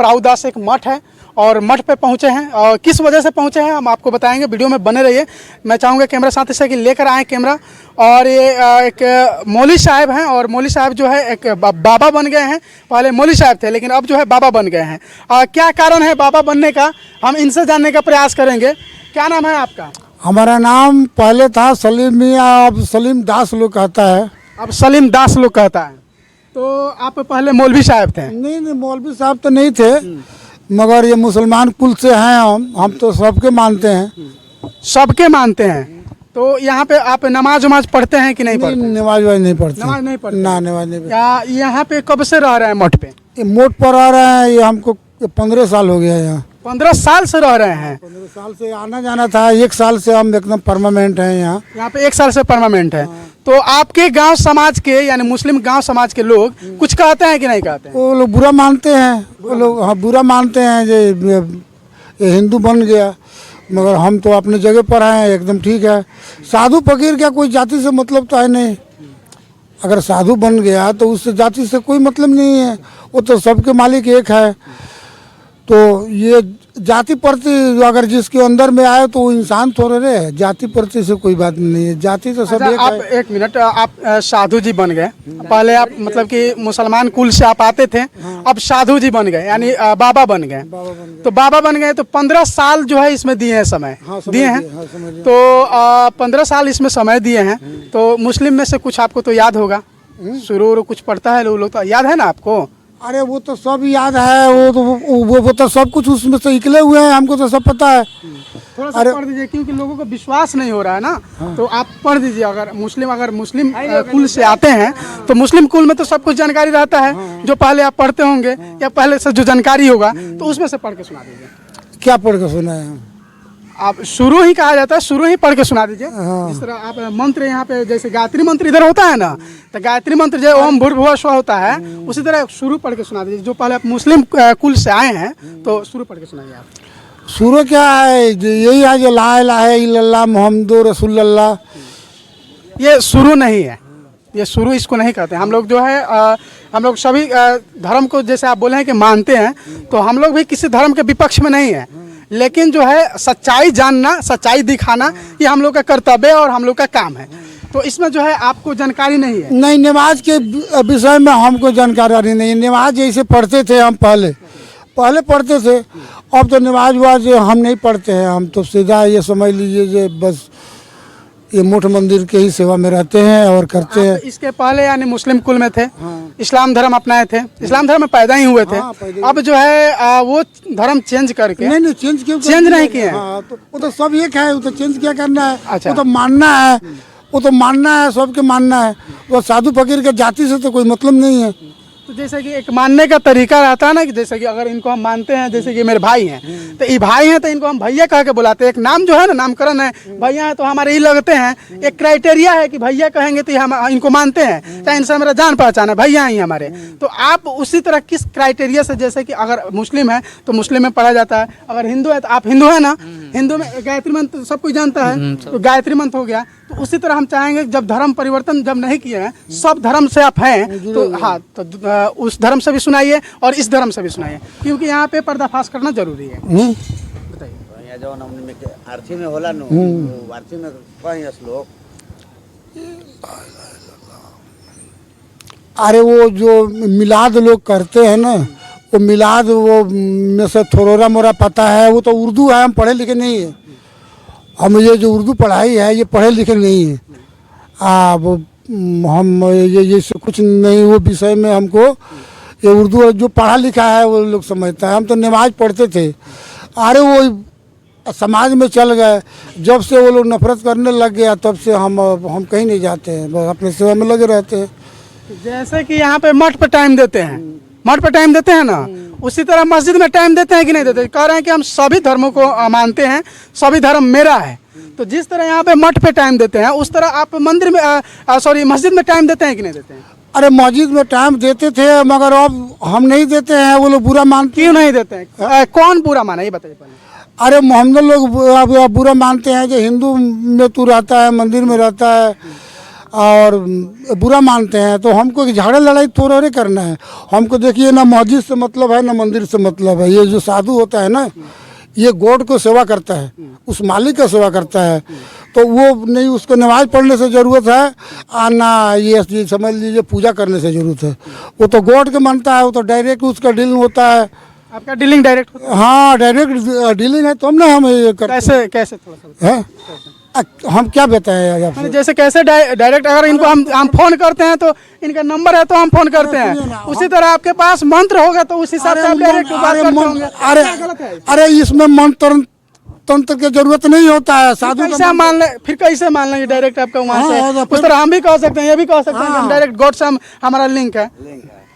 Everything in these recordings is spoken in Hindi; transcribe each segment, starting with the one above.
रावदास एक मठ है और मठ पे पहुंचे हैं और किस वजह से पहुंचे हैं हम आपको बताएंगे। वीडियो में बने रहिए। मैं चाहूँगा कैमरा साथी से कि लेकर आएँ कैमरा। और ये एक मौलवी साहब हैं और मौलवी साहब जो है एक बाबा बन गए हैं। पहले मौलवी साहब थे लेकिन अब जो है बाबा बन गए हैं। क्या कारण है बाबा बनने का, हम इनसे जानने का प्रयास करेंगे। क्या नाम है आपका? हमारा नाम पहले था सलीम मियाँ, अब सलीम दास लोग कहता है। अब सलीम दास लोग कहता है। तो आप पहले मौलवी साहब थे? नहीं, मौलवी साहब तो नहीं थे, मगर ये मुसलमान कुल से हैं। हम तो सबके मानते हैं। सबके मानते हैं। तो यहाँ पे आप नमाज वमाज पढ़ते हैं कि नहीं पढ़ते? नमाज वाज नहीं पढ़ते। नमाज नहीं पढ़ते? ना, नमाज नहीं पढ़ते। यहाँ पे कब से रह रहे हैं मठ पे? ये मोट पर आ रहे हैं, ये हमको 15 साल हो गया है यहाँ। 15 साल से रह रहे हैं? 15 साल से आना जाना था। 1 साल से हम एकदम परमानेंट हैं यहाँ। यहाँ पे 1 साल से परमानेंट है। तो आपके गांव समाज के यानी मुस्लिम गांव समाज के लोग कुछ कहते हैं कि नहीं कहते हैं? वो लोग बुरा मानते हैं। वो लोग हाँ बुरा मानते हैं ये हिंदू बन गया, मगर हम तो अपने जगह पर हैं, एकदम ठीक है। साधु फकीर क्या कोई जाति से मतलब तो है नहीं। अगर साधु बन गया तो उससे जाति से कोई मतलब नहीं है, वो तो सबके मालिक एक है। तो ये जाति प्रति अगर जिसके अंदर में आए तो वो इंसान थोड़े रहे, जाति प्रति से कोई बात नहीं है। जाति तो सब एक आप है। 1 मिनट, आप साधु जी बन गए। पहले आप मतलब कि मुसलमान कुल से आप आते थे, अब साधु जी बन गए यानी बाबा बन गए। तो बाबा बन गए तो 15 साल जो है इसमें दिए हैं, समय दिए हैं। तो 15 साल इसमें समय दिए हैं। तो मुस्लिम में से कुछ आपको तो याद होगा, शुरू कुछ पढ़ता है लोग तो याद है ना आपको? अरे वो तो सब याद है। वो तो सब कुछ उसमें से निकले हुए हैं, हमको तो सब पता है। थोड़ा सा पढ़ दीजिए क्योंकि लोगों को विश्वास नहीं हो रहा है ना। तो आप पढ़ दीजिए। अगर मुस्लिम कुल से आते हैं तो मुस्लिम कुल में तो सब कुछ जानकारी रहता है, जो पहले आप पढ़ते होंगे या पहले से जो जानकारी होगा, तो उसमें से पढ़ के सुना दीजिए। क्या पढ़ के सुना है? आप शुरू ही कहा जाता है, शुरू ही पढ़ के सुना दीजिए। जिस तरह आप मंत्र यहाँ पे जैसे गायत्री मंत्र इधर होता है ना, तो गायत्री मंत्र जो ओम भूर्भुवः स्वः होता है, उसी तरह शुरू पढ़ के सुना दीजिए। जो पहले आप मुस्लिम कुल से आए हैं तो शुरू पढ़ के सुनाइए आप। शुरू क्या है? यही है जो ला इलाहा इल्लल्लाह मुहम्मदुर रसूलुल्लाह। ये शुरू नहीं है, ये शुरू इसको नहीं कहते। हम लोग जो है हम लोग सभी धर्म को जैसे आप बोले हैं कि मानते हैं, तो हम लोग भी किसी धर्म के विपक्ष में नहीं है, लेकिन जो है सच्चाई जानना, सच्चाई दिखाना ये हम लोग का कर्तव्य और हम लोग का काम है। तो इसमें जो है आपको जानकारी नहीं है? नहीं, नमाज के विषय में हमको जानकारी नहीं। नमाज जैसे पढ़ते थे हम पहले पढ़ते थे, अब तो नमाज वाज हम नहीं पढ़ते हैं। हम तो सीधा ये समझ लीजिए जो बस ये मठ मंदिर के ही सेवा में रहते हैं और करते हैं। इसके पहले यानी मुस्लिम कुल में थे, इस्लाम धर्म अपनाए थे, इस्लाम धर्म में पैदा ही हुए थे। अब जो है वो धर्म चेंज करके नहीं चेंज क्यों? चेंज नहीं किए। तो वो तो सब एक है, वो तो चेंज क्या करना है? अच्छा। वो तो मानना है, सबके मानना है। वो साधु फकीर के जाति से तो कोई मतलब नहीं है। तो जैसे कि एक मानने का तरीका रहता है ना, कि जैसे कि अगर इनको हम मानते हैं, जैसे कि मेरे भाई हैं, तो ये भाई हैं तो इनको हम भैया कह के बुलाते हैं। एक नाम जो है ना, नामकरण है, भैया है तो हमारे ही लगते हैं। एक क्राइटेरिया है कि भैया कहेंगे तो हम इनको मानते हैं, चाहे इनसे हमारा जान पहचान है, भैया ही हमारे। तो आप उसी तरह किस क्राइटेरिया से, जैसे कि अगर मुस्लिम है तो मुस्लिम में पढ़ा जाता है, अगर हिंदू है तो आप हिंदू है ना, हिंदू में गायत्री मंत्र सब कोई जानता है, तो गायत्री मंत्र हो गया। तो उसी तरह हम चाहेंगे जब धर्म परिवर्तन जब नहीं किए हैं, सब धर्म से आप हैं, तो हाँ, तो उस धर्म से भी सुनाइए और इस धर्म से भी सुनाइए, क्योंकि यहाँ पे पर्दाफाश करना जरूरी है। बताइए। जो आरती में होला नो, आरती में कहीं श्लोक। अरे वो जो मिलाद लोग करते हैं ना, वो मिलाद वो में से थोड़ा मोरा पता है। वो तो उर्दू है, हम पढ़े लिखे नहीं है। हम ये जो उर्दू पढ़ाई है ये पढ़े लिखे नहीं है। वो हम ये कुछ नहीं, वो विषय में हमको ये उर्दू जो पढ़ा लिखा है वो लोग समझता है। हम तो नमाज पढ़ते थे। अरे वो समाज में चल गए, जब से वो लोग नफरत करने लग गया तब से हम कहीं नहीं जाते हैं, बस अपने सेवा में लगे रहते हैं। जैसे कि यहाँ पे मठ पे टाइम देते हैं, मठ पे टाइम देते हैं ना, उसी तरह मस्जिद में टाइम देते हैं कि नहीं देते? कह रहे हैं कि हम सभी धर्मों को मानते हैं, सभी धर्म मेरा है। तो जिस तरह यहाँ पे मठ पे टाइम देते हैं, उस तरह आप मंदिर में मस्जिद में टाइम देते हैं कि नहीं देते हैं? अरे मस्जिद में टाइम देते थे, मगर अब हम नहीं देते हैं। वो लोग बुरा मानते। क्यों नहीं देते हैं? कौन बुरा माना, ये बताइए पहले। अरे मोहम्मद लोग बुरा मानते हैं कि हिंदू में तू रहता है, मंदिर में रहता है, और बुरा मानते हैं, तो हमको झगड़ा लड़ाई थोड़ा करना है। हमको देखिए ना मस्जिद से मतलब है ना मंदिर से मतलब है। ये जो साधु होता है ना, ये गॉड को सेवा करता है, उस मालिक का सेवा करता है, तो वो नहीं उसको नमाज पढ़ने से ज़रूरत है और ना ये समझ लीजिए पूजा करने से ज़रूरत है। वो तो गॉड के मानता है, वो तो डायरेक्ट उसका डील होता है। आपका डीलिंग डायरेक्ट होता हाँ, डायरेक्ट डीलिंग है, तो हम ना हम ये है? कैसे कैसे थोड़ा सा है। हम क्या बताएं आपसे? मैंने जैसे कैसे डायरेक्ट अगर इनको हम फोन करते हैं तो इनका नंबर है तो हम फोन करते हैं, उसी तरह आपके पास मंत्र होगा तो उस हिसाब से आप डायरेक्ट बात करते होंगे। अरे क्या गलत है? अरे इसमें मंत्र तंत्र की जरूरत नहीं होता है। साधु कैसे हम मान ले, फिर कैसे मान लेंगे डायरेक्ट आपका वहाँ हाँ, से? तो उस तरह हम भी कह सकते हैं, ये भी कह सकते हैं कि हम डायरेक्ट गॉड से हमारा लिंक है।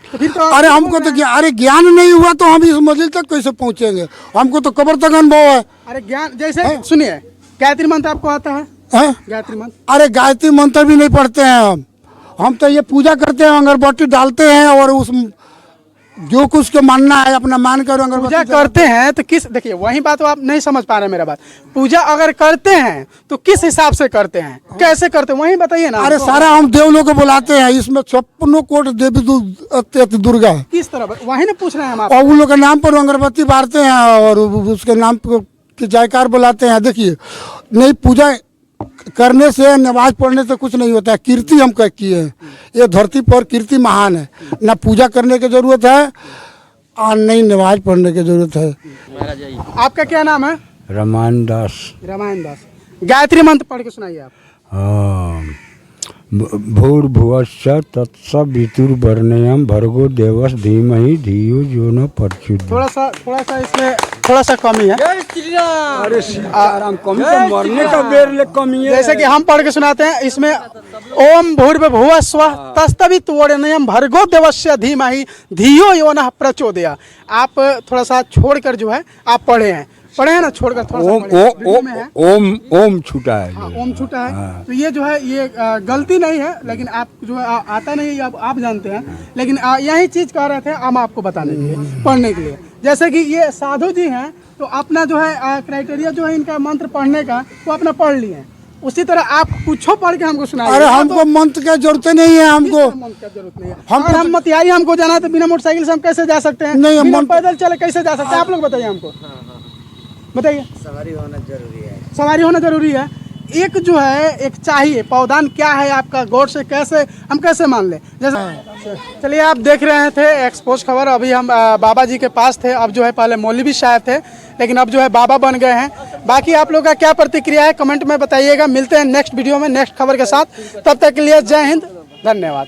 तो फिर तो अरे हमको तो अरे ज्ञान नहीं हुआ तो हम इस मंजिल तक कैसे पहुँचेंगे? हमको तो कब्र तक अनुभव है। अरे ज्ञान जैसे सुनिए, गायत्री मंत्र आपको आता है? हैं? गायत्री मंत्र अरे गायत्री मंत्र भी नहीं पढ़ते हैं हम तो ये पूजा करते हैं, अगरबत्ती डालते हैं और उस जो कुछ के मानना है अपना मान कर पूजा अगरबत्ती करते हैं तो किस, देखिए वही बात तो आप नहीं समझ पा रहे मेरा बात। पूजा अगर करते हैं तो किस हिसाब से करते हैं, कैसे करते हैं, वही बताइए ना। अरे सारा हम देव लोग को बुलाते हैं, इसमें 56 कोट देवी दुर्गा है, किस तरह वही ना पूछ रहे हैं हम आप। और उन लोग के नाम पर अगरबत्ती बारते हैं और उसके नाम पर जयकार बुलाते हैं। देखिए नहीं, पूजा करने से नमाज पढ़ने से कुछ नहीं होता है। कीर्ति हम किए हैं, ये धरती पर कीर्ति महान है। ना पूजा करने की जरूरत है और नहीं नमाज पढ़ने की जरूरत है। आपका क्या नाम है? रमान दास। रामायण दास। गायत्री मंत्र पढ़ के सुनाइए आप। हाँ, भूर्भुवस्सुः तत्सवितुर्वरेण्यं भर्गो देवस्य धीमहि धियो यो न प्रचोदयात्। थोड़ा सा इसमें थोड़ा सा कमी है। अरे सीताराम, कमी तो मरने का बेर ले कमी है। जैसे कि हम पढ़ के सुनाते हैं, इसमें ओम भूर्भुवः स्वः तत्सवितुर्वरेण्यं भर्गो देवस्य धीमहि धियो यो नः प्रचोदयात्। आप थोड़ा सा छोड़कर जो है आप पढ़े हैं ना, छोड़कर थोड़ा सा ओम पढ़े हैं। वीडियो में है। ओम छूटा है। हाँ, ओम छूटा है। तो ये जो है ये गलती नहीं है, लेकिन आप जो है आता नहीं है, आप जानते हैं, लेकिन यही चीज कह रहे थे हम आपको बताने के लिए, पढ़ने के लिए। जैसे कि ये साधु जी हैं तो अपना जो है क्राइटेरिया जो है इनका मंत्र पढ़ने का वो अपना पढ़ लिए हैं, उसी तरह आप कुछ पढ़ के हमको सुनाइए। अरे हमको मंत्र की जरूरत नहीं है, हमको मंत्र की जरूरत नहीं है। हम मोतिहारी हमको जाना है तो बिना मोटरसाइकिल से हम कैसे जा सकते हैं? नहीं, बिना पैदल चले कैसे जा सकते हैं? आप लोग बताइए हमको, बताइए। सवारी होना जरूरी है। सवारी होना जरूरी है। एक जो है एक चाहिए पौधान क्या है आपका, गॉड से कैसे हम कैसे मान ले? जैसे चलिए, आप देख रहे थे एक्सपोज खबर। अभी हम बाबा जी के पास थे, अब जो है पहले मौलवी साहब थे लेकिन अब जो है बाबा बन गए हैं। बाकी आप लोग का क्या प्रतिक्रिया है कमेंट में बताइएगा। मिलते हैं नेक्स्ट वीडियो में नेक्स्ट खबर के साथ, तब तक के लिए जय हिंद, धन्यवाद।